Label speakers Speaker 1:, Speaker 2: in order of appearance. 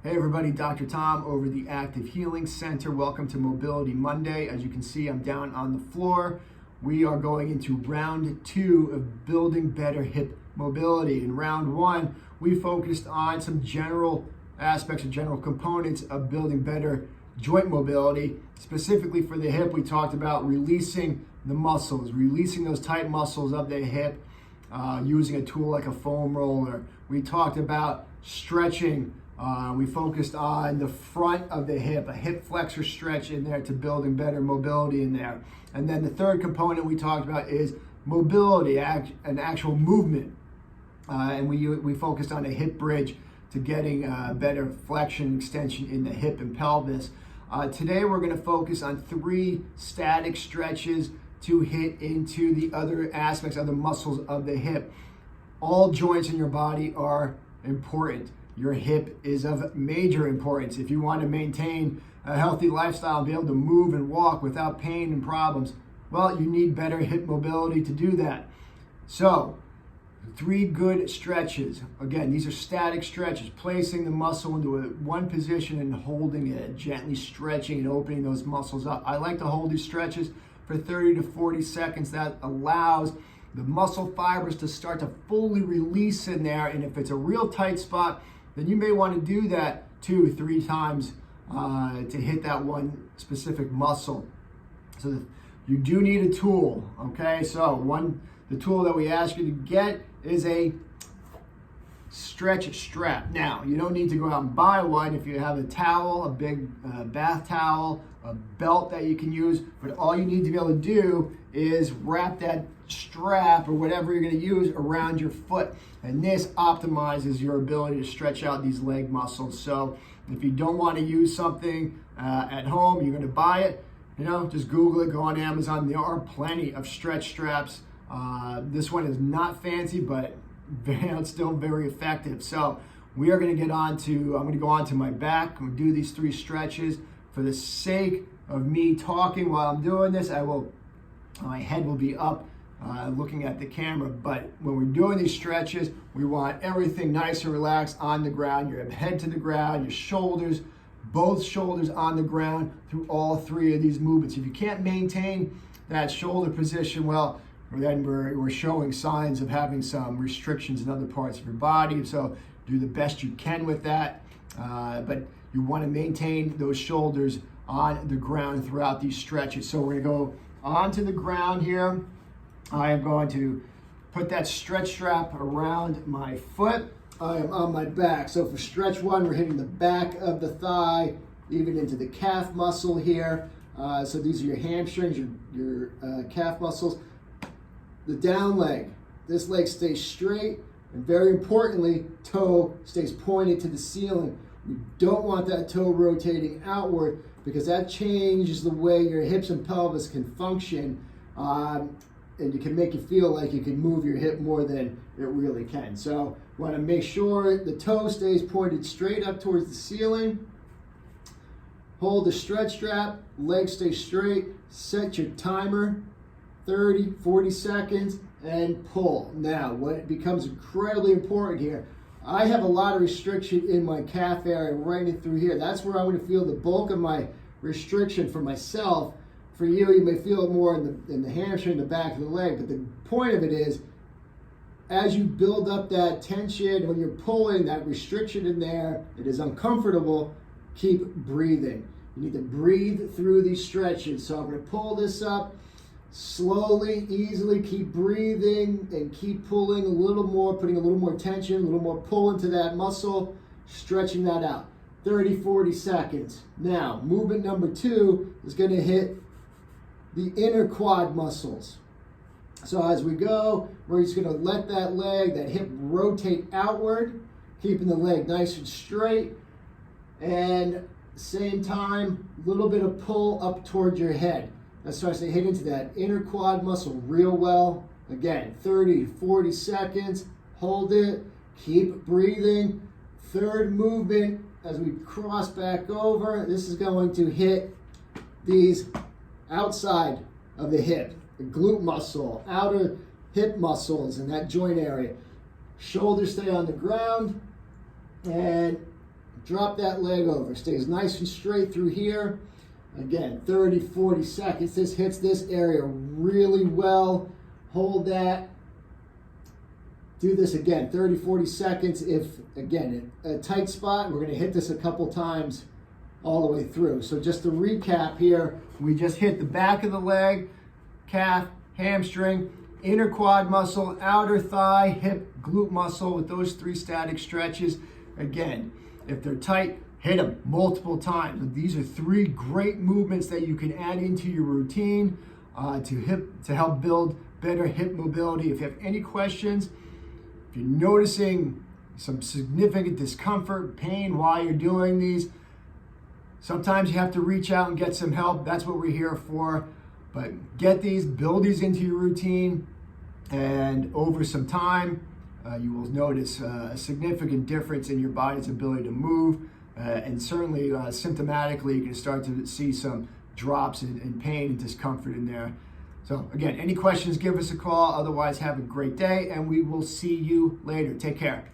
Speaker 1: Hey everybody, Dr. Tom over the Active Healing Center. Welcome to Mobility Monday. As you can see, I'm down on the floor. We are going into round 2 of building better hip mobility. In round 1, we focused on some general aspects or general components of building better joint mobility. Specifically for the hip, we talked about releasing the muscles, releasing those tight muscles of the hip using a tool like a foam roller. We talked about stretching. We focused on the front of the hip, a hip flexor stretch in there to building better mobility in there. And then the third component we talked about is mobility, an actual movement. And we focused on a hip bridge to getting better flexion extension in the hip and pelvis. Today we're going to focus on 3 static stretches to hit into the other aspects of the muscles of the hip. All joints in your body are important. Your hip is of major importance. If you want to maintain a healthy lifestyle and be able to move and walk without pain and problems, well, you need better hip mobility to do that. So, 3 good stretches. Again, these are static stretches, placing the muscle into one position and holding it, gently stretching and opening those muscles up. I like to hold these stretches for 30 to 40 seconds. That allows the muscle fibers to start to fully release in there. And if it's a real tight spot, then you may want to do that 2-3 times to hit that one specific muscle. So you do need a tool, okay? So the tool that we ask you to get is a stretch strap. Now, you don't need to go out and buy one. If you have a towel, a big bath towel, a belt that you can use, but all you need to be able to do is wrap that strap or whatever you're going to use around your foot. And this optimizes your ability to stretch out these leg muscles. So if you don't want to use something at home, you're going to buy it, just Google it, go on Amazon. There are plenty of stretch straps. This one is not fancy, but it's still very effective. So I'm going to go on to my back. I'm going to do these 3 stretches. For the sake of me talking while I'm doing this, my head will be up looking at the camera. But when we're doing these stretches, we want everything nice and relaxed on the ground. Your head to the ground, your shoulders, both shoulders on the ground through all 3 of these movements. If you can't maintain that shoulder position, well, then we're showing signs of having some restrictions in other parts of your body. So do the best you can with that. But you want to maintain those shoulders on the ground throughout these stretches. So we're going to go onto the ground here. I am going to put that stretch strap around my foot. I am on my back. So for stretch 1, we're hitting the back of the thigh, even into the calf muscle here. So these are your hamstrings, your calf muscles. The down leg. This leg stays straight, and very importantly, toe stays pointed to the ceiling. We don't want that toe rotating outward because that changes the way your hips and pelvis can function, and it can make you feel like you can move your hip more than it really can. So we want to make sure the toe stays pointed straight up towards the ceiling. Hold the stretch strap, legs stay straight, set your timer, 30, 40 seconds, and pull. Now, what becomes incredibly important here, I have a lot of restriction in my calf area right in through here. That's where I'm going to feel the bulk of my restriction for myself. For you, you may feel it more in the hamstring, the back of the leg. But the point of it is, as you build up that tension, when you're pulling that restriction in there, it is uncomfortable, keep breathing. You need to breathe through these stretches. So I'm going to pull this up. Slowly, easily, keep breathing and keep pulling a little more, putting a little more tension, a little more pull into that muscle, stretching that out. 30, 40 seconds. Now, movement number 2 is going to hit the inner quad muscles. So as we go, we're just going to let that leg, that hip rotate outward, keeping the leg nice and straight. And same time, a little bit of pull up towards your head. That starts to hit into that inner quad muscle real well. Again, 30 to 40 seconds. Hold it. Keep breathing. Third movement, as we cross back over, this is going to hit these outside of the hip, the glute muscle, outer hip muscles in that joint area. Shoulders stay on the ground, and drop that leg over. Stays nice and straight through here. Again, 30, 40 seconds. This hits this area really well. Hold that. Do this again, 30, 40 seconds. If, again, a tight spot, we're gonna hit this a couple times all the way through. So just to recap here, we just hit the back of the leg, calf, hamstring, inner quad muscle, outer thigh, hip, glute muscle with those 3 static stretches. Again, if they're tight, hit them multiple times. These are 3 great movements that you can add into your routine to help build better hip mobility. If you have any questions, if you're noticing some significant discomfort, pain while you're doing these, sometimes you have to reach out and get some help. That's what we're here for. But get these, build these into your routine, and over some time, you will notice a significant difference in your body's ability to move. And certainly symptomatically, you can start to see some drops in pain and discomfort in there. So again, any questions, give us a call. Otherwise, have a great day, and we will see you later. Take care.